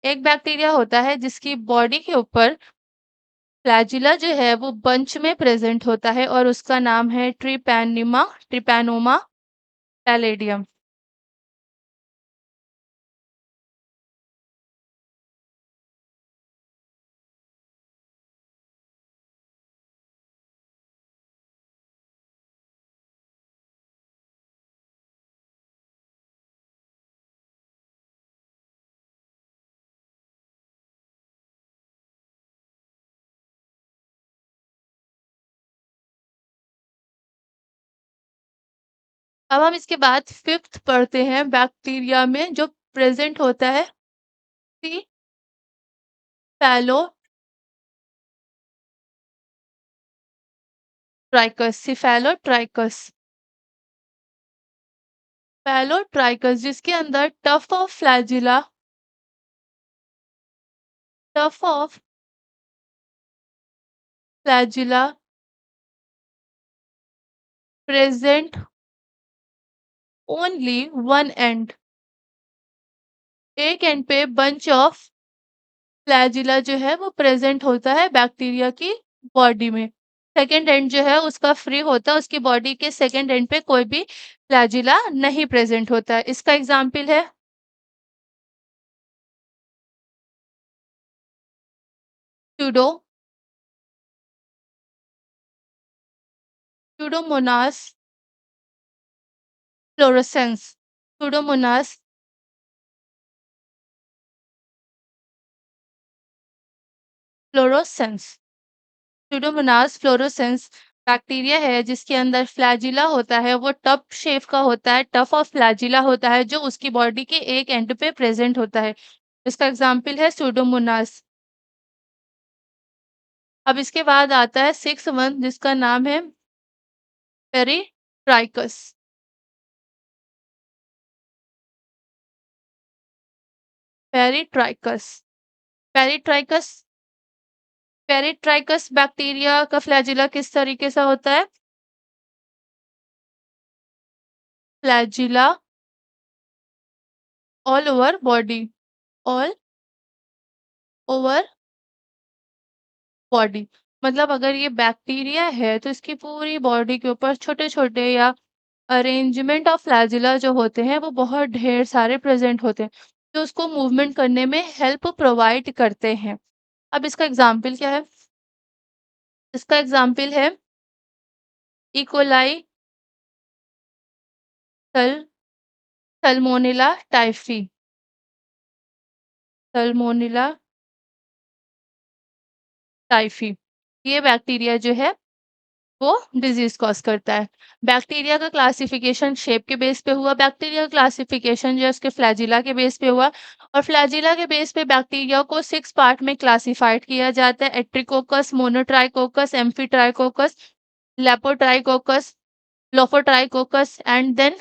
एक बैक्टीरिया होता है जिसकी बॉडी के ऊपर फ्लैजिला जो है वो बंच में प्रेजेंट होता है और उसका नाम है ट्रिपैनोमा पैलेडियम। अब हम इसके बाद फिफ्थ पढ़ते हैं बैक्टीरिया में जो प्रेजेंट होता है सी सिफेलोट्राइकस पैलोट्राइकस जिसके अंदर tough of flagella present only one and. एक एंड पे बंच ऑफ फ्लैजिला जो है वो प्रेजेंट होता है बैक्टीरिया की बॉडी में। सेकेंड एंड जो है उसका फ्री होता है, उसकी बॉडी के सेकेंड एंड पे कोई भी फ्लैजिला नहीं प्रेजेंट होता है। इसका एग्जाम्पल है pseudo pseudomonas fluorescens pseudomonas fluorescens pseudomonas fluorescens bacteria है जिसके अंदर फ्लैजिला होता है, वो टफ शेप का होता है, टफ ऑफ फ्लैजिला होता है जो उसकी बॉडी के एक एंड पे प्रेजेंट होता है। इसका एग्जाम्पल है स्यूडोमोनास। अब इसके बाद आता है सिक्स वन जिसका नाम है peritrichous. Peritrichous peritrichous peritrichous bacteria का फ्लैजिला किस तरीके से होता है? Flagella all over body, all over body. मतलब अगर ये बैक्टीरिया है तो इसकी पूरी बॉडी के ऊपर छोटे-छोटे या अरेंजमेंट ऑफ फ्लैजिला जो होते हैं वो बहुत ढेर सारे प्रेज़ेंट होते हैं, जो उसको मूवमेंट करने में हेल्प प्रोवाइड करते हैं। अब इसका एग्ज़ाम्पल क्या है? इसका एग्ज़ाम्पल है ई. कोलाई, सल सल्मोनेला टाइफी, सल्मोनेला टाइफी। ये बैक्टीरिया जो है वो डिज़ीज़ कॉज़ करता है। बैक्टीरिया का क्लासिफ़िकेशन शेप के बेस पे हुआ, बैक्टीरिया का क्लासिफ़िकेशन जो है उसके फ्लैजिला के बेस पे हुआ और फ्लैजिला के बेस पे बैक्टीरिया को 6 पार्ट में क्लासिफ़ाइड किया जाता है, एट्रिकोकस, मोनोट्राइकोकस, एम्फीट्राइकोकस, लेपोट्राइकोकस, लोफोट्राइकोकस एंड देन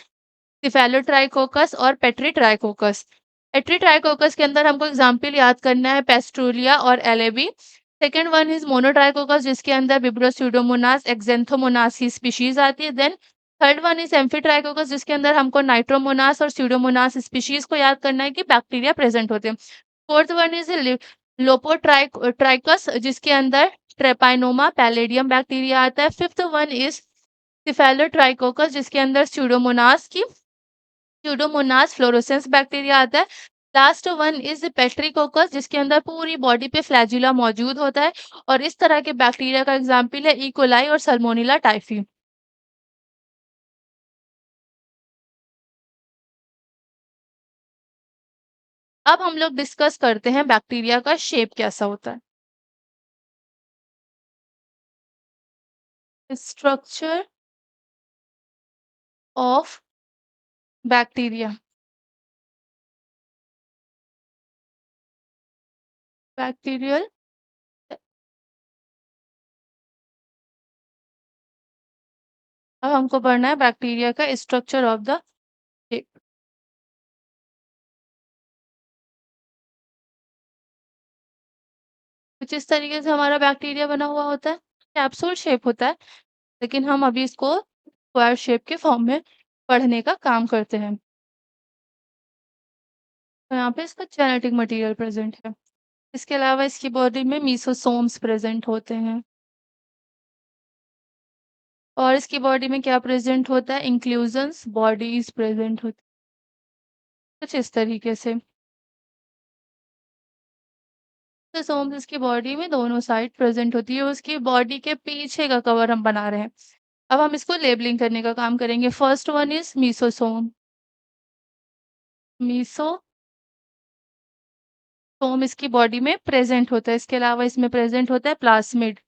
सिफेलोट्राइकोकस और पेट्रीट्राइकोकस। पेट्रीट्राइकोकस के अंदर हमको एग्ज़ाम्पल याद करना है पेस्टुलिया और एलेबी। सेकंड वन इज़ मोनोट्राइकोकस जिसके अंदर विब्रियो स्यूडोमोनास, एक्ज़ैंथोमोनास की स्पीशीज़ आती है। देन थर्ड वन इज़ एम्फीट्राइकोकस जिसके अंदर हमको नाइट्रोमोनास और स्यूडोमोनास स्पीशीज़ को याद करना है कि बैक्टीरिया प्रेज़ेंट होते हैं। फोर्थ वन इज़ ट्राइकस जिसके अंदर ट्रेपाइनोमा पैलेडियम बैक्टीरिया आता है। फिफ्थ वन इज़ सिफेलोट्राइकोकस जिसके अंदर स्यूडोमोनास फ्लोरोसेंस बैक्टीरिया आता है। लास्ट वन इज पेट्रिकोकस जिसके अंदर पूरी बॉडी पे फ्लैजुला मौजूद होता है और इस तरह के बैक्टीरिया का एग्जाम्पल है ई. कोलाई और सल्मोनेला टाइफी। अब हम लोग डिस्कस करते हैं बैक्टीरिया का शेप कैसा होता है। Structure of bacteria. बैक्टीरियल अब हमको पढ़ना है बैक्टीरिया का स्ट्रक्चर ऑफ द शेप। कुछ इस तरीके से हमारा बैक्टीरिया बना हुआ होता है। कैप्सूल शेप होता है लेकिन हम अभी इसको स्क्वायर शेप के फॉर्म में पढ़ने का काम करते हैं। तो यहाँ पे इसका जेनेटिक मटेरियल प्रेज़ेंट है। इसके अलावा इसकी बॉडी में मेसोसोम्स प्रेज़ेंट होते हैं और इसकी बॉडी में क्या प्रेज़ेंट होता है? इंक्लूजन्स बॉडीज़ प्रेज़ेंट होती कुछ इस तरीके से। मेसोसोम्स इसकी बॉडी में दोनों साइड प्रेज़ेंट होती है, उसकी बॉडी के पीछे का कवर हम बना रहे हैं। अब हम इसको लेबलिंग करने का काम करेंगे। First one is mesosome. Mesosome इसकी बॉडी में प्रेज़ेंट होता है। इसके अलावा इसमें प्रेज़ेंट होता है प्लास्मिड।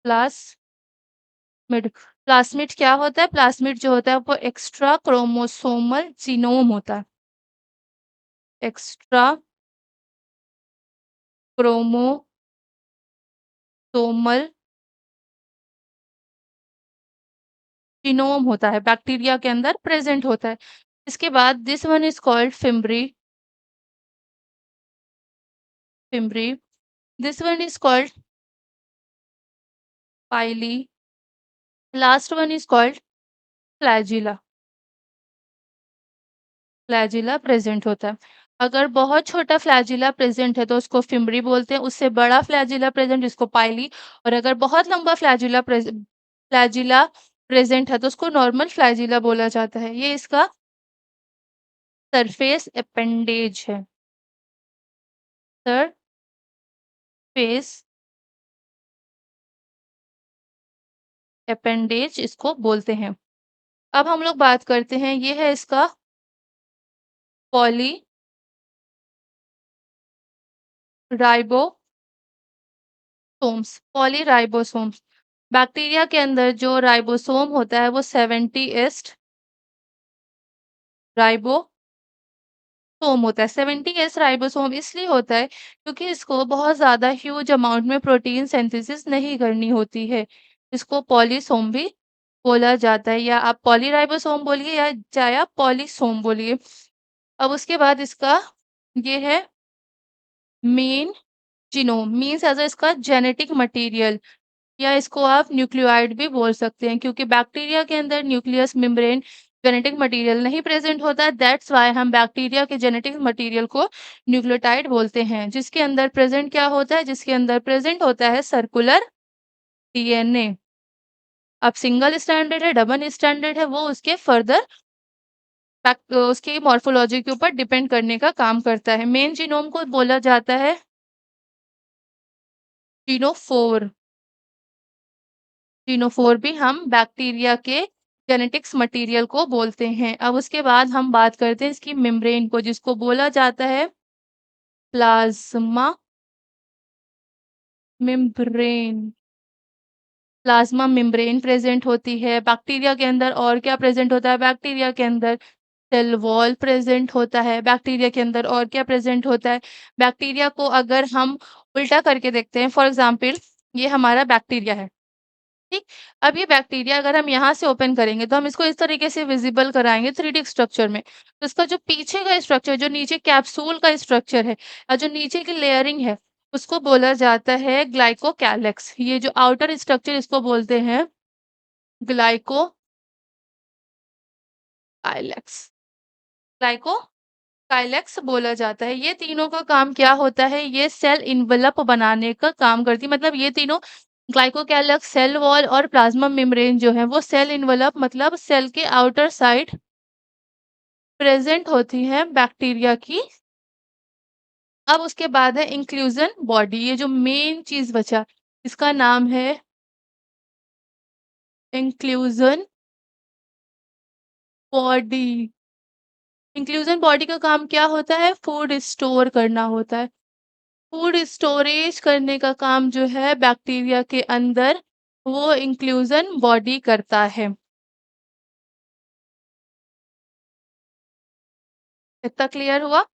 प्लास्मिड प्लास्मिड क्या होता है? प्लास्मिड जो होता है वो एक्स्ट्रा क्रोमोसोमल जीनोम होता है। एक्स्ट्रा क्रोमोसोमल जीनोम होता है, बैक्टीरिया के अंदर प्रेज़ेंट होता है। इसके बाद this one is called fimbriae fimbriae. This one is called pili. Last one is called flagella. Flagella present होता है। अगर बहुत छोटा फ्लैजिला प्रेज़ेंट है तो उसको फिम्ब्री बोलते हैं, उससे बड़ा फ्लैजिला प्रेज़ेंट जिसको पाइली और अगर बहुत लंबा फ्लैजिला प्रेज़ेंट है तो उसको नॉर्मल फ्लैजिला बोला जाता है। ये इसका सरफेस अपेंडेज है। सरफेस अपेंडेज इसको बोलते हैं। अब हम लोग बात करते हैं ये है इसका पॉलीराइबोसोम्स। पॉलीराइबोसोम्स बैक्टीरिया के अंदर जो राइबोसोम होता है वो 70th राइबोसोम होता है। 70th राइबोसोम इसलिए होता है क्योंकि इसको बहुत ज़्यादा ह्यूज अमाउंट में प्रोटीन सिंथेसिस नहीं करनी होती है। इसको पॉलीसोम भी बोला जाता है या आप पॉलीराइबोसोम बोलिए या चाहे आप पॉलीसोम बोलिए। अब उसके बाद इसका ये है main genome means as a इसका जेनेटिक मटेरियल या इसको आप न्यूक्लियोइड भी बोल सकते हैं क्योंकि बैक्टीरिया के अंदर न्यूक्लियस मेम्ब्रेन जेनेटिक मटेरियल नहीं प्रेज़ेंट होता, दैट्स व्हाई हम बैक्टीरिया के जेनेटिक मटेरियल को न्यूक्लियोटाइड बोलते हैं। जिसके अंदर प्रेज़ेंट क्या होता है? जिसके अंदर प्रेज़ेंट होता है सर्कुलर डीएनए। अब सिंगल स्टैंडर्ड है, डबल स्टैंडर्ड है, वो उसके फर्दर उसकी मॉर्फोलॉजी के ऊपर डिपेंड करने का काम करता है। मेन जीनोम को बोला जाता है जीनोफोर। जीनोफोर भी हम बैक्टीरिया के जेनेटिक्स मटेरियल को बोलते हैं। अब उसके बाद हम बात करते हैं इसकी मेम्ब्रेन को, जिसको बोला जाता है plasma membrane. Plasma membrane present होती है। बैक्टीरिया के अंदर और क्या प्रेजेंट होता है? बैक्टीरिया के अंदर सेल वॉल प्रेजेंट होता है। बैक्टीरिया के अंदर और क्या प्रेजेंट होता है? बैक्टीरिया को अगर हम उल्टा करके देखते हैं, फॉर एग्जाम्पल ये हमारा बैक्टीरिया है, ठीक? अब ये बैक्टीरिया अगर हम यहाँ से ओपन करेंगे तो हम इसको इस तरीके से विजिबल कराएँगे 3D स्ट्रक्चर में। तो इसका जो पीछे का स्ट्रक्चर, जो नीचे कैप्सूल का स्ट्रक्चर है और जो नीचे की लेयरिंग है, उसको बोला जाता है ग्लाइकोकैलिक्स। ये जो आउटर स्ट्रक्चर इसको बोलते हैं ग्लाइकोकाइलेक्स। ग्लाइकोकाइलेक्स बोला जाता है। ये तीनों का काम क्या होता है? ये सेल इन्वेलप बनाने का काम करती है। मतलब ये तीनों ग्लाइकोकैलिक्स, सेल वॉल और प्लाज्मा मेम्ब्रेन जो है वो सेल इन्वेलप मतलब सेल के आउटर साइड प्रेजेंट होती हैं बैक्टीरिया की। अब उसके बाद है इंक्लूजन बॉडी। ये जो मेन चीज बचा, इसका नाम है इंक्लूजन बॉडी। इंक्लूजन बॉडी का काम क्या होता है? फूड स्टोर करना होता है। फूड स्टोरेज करने का काम जो है बैक्टीरिया के अंदर, वो इंक्लूजन बॉडी करता है। इतना क्लियर हुआ?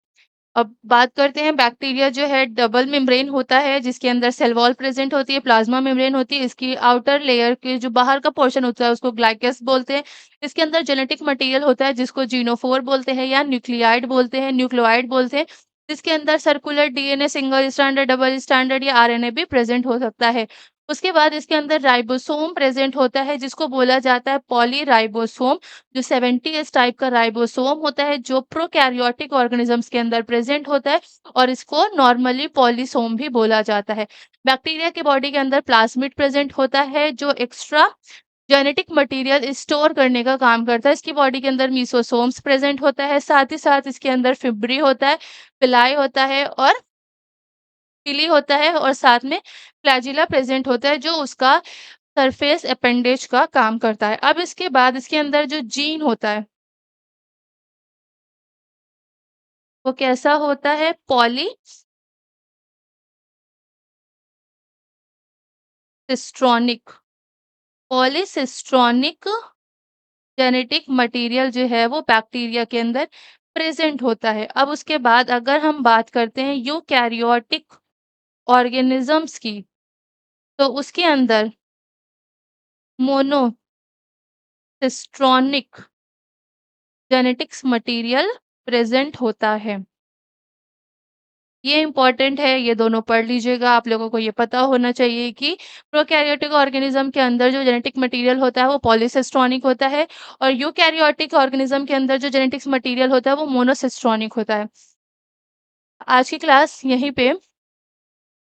अब बात करते हैं बैक्टीरिया जो है डबल मेम्ब्रेन होता है, जिसके अंदर सेल वॉल प्रेजेंट होती है, प्लाज्मा मेम्ब्रेन होती है। इसकी आउटर लेयर के जो बाहर का पोर्शन होता है उसको ग्लाइकस बोलते हैं। इसके अंदर जेनेटिक मटेरियल होता है जिसको जीनोफोर बोलते हैं या न्यूक्लियाइड बोलते हैं, न्यूक्लियोइड बोलते हैं। जिसके अंदर circular DNA, single standard, double standard या आरएनए भी प्रेजेंट हो सकता है। उसके बाद इसके अंदर राइबोसोम प्रेजेंट होता है जिसको बोला जाता है पॉलीराइबोसोम। जो 70S टाइप का राइबोसोम होता है जो प्रोकैरियोटिक ऑर्गेनिजम्स के अंदर प्रेजेंट होता है, और इसको नॉर्मली पॉलीसोम भी बोला जाता है। बैक्टीरिया के बॉडी के अंदर प्लाज्मिड प्रेजेंट होता है जो एक्स्ट्रा जेनेटिक मटेरियल स्टोर करने का काम करता है। इसकी बॉडी के अंदर मीसोसोम्स प्रेजेंट होता है, साथ ही साथ इसके अंदर फिब्री होता है, पिलाई होता है और पिली होता है, और साथ में फ्लैजिला प्रेजेंट होता है जो उसका सरफेस अपेंडेज का काम करता है। अब इसके बाद इसके अंदर जो जीन होता है वो कैसा होता है? पॉलीसिस्ट्रॉनिक। पॉलीसिस्ट्रॉनिक जेनेटिक मटेरियल जो है वो बैक्टीरिया के अंदर प्रेजेंट होता है। अब उसके बाद अगर हम बात करते हैं यूकैरियोटिक ऑर्गेनिजम्स की, तो उसके अंदर मोनोसिस्ट्रॉनिक जेनेटिक्स मटेरियल प्रेजेंट होता है। ये इम्पोर्टेंट है, ये दोनों पढ़ लीजिएगा। आप लोगों को ये पता होना चाहिए कि प्रोकैरियोटिक ऑर्गेनिज्म के अंदर जो जेनेटिक मटेरियल होता है वो पॉलीसिस्ट्रॉनिक होता है, और यूकैरियोटिक ऑर्गेनिज्म के अंदर जो जेनेटिक्स मटेरियल होता है वो मोनोसिस्ट्रॉनिक होता है। आज की क्लास यहीं पे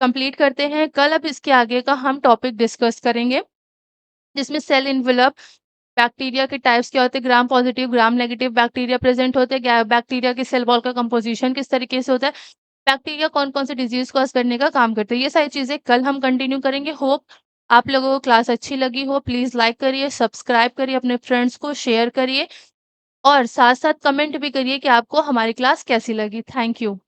कंप्लीट करते हैं। कल अब इसके आगे का हम टॉपिक डिस्कस करेंगे, जिसमें सेल इन्वेलप, बैक्टीरिया के टाइप्स क्या होते हैं, gram positive, gram negative bacteria present होते हैं, बैक्टीरिया की सेल वॉल का कंपोजिशन किस तरीके से होता है, बैक्टीरिया कौन-कौन से डिजीज़ कॉज़ करने का काम करते हैं। ये सारी चीज़ें कल हम कंटिन्यू करेंगे। होप आप लोगों को क्लास अच्छी लगी हो। प्लीज़ लाइक करिए, सब्सक्राइब करिए, अपने फ्रेंड्स को शेयर करिए और साथ-साथ कमेंट भी करिए कि आपको हमारी क्लास कैसी लगी। Thank you.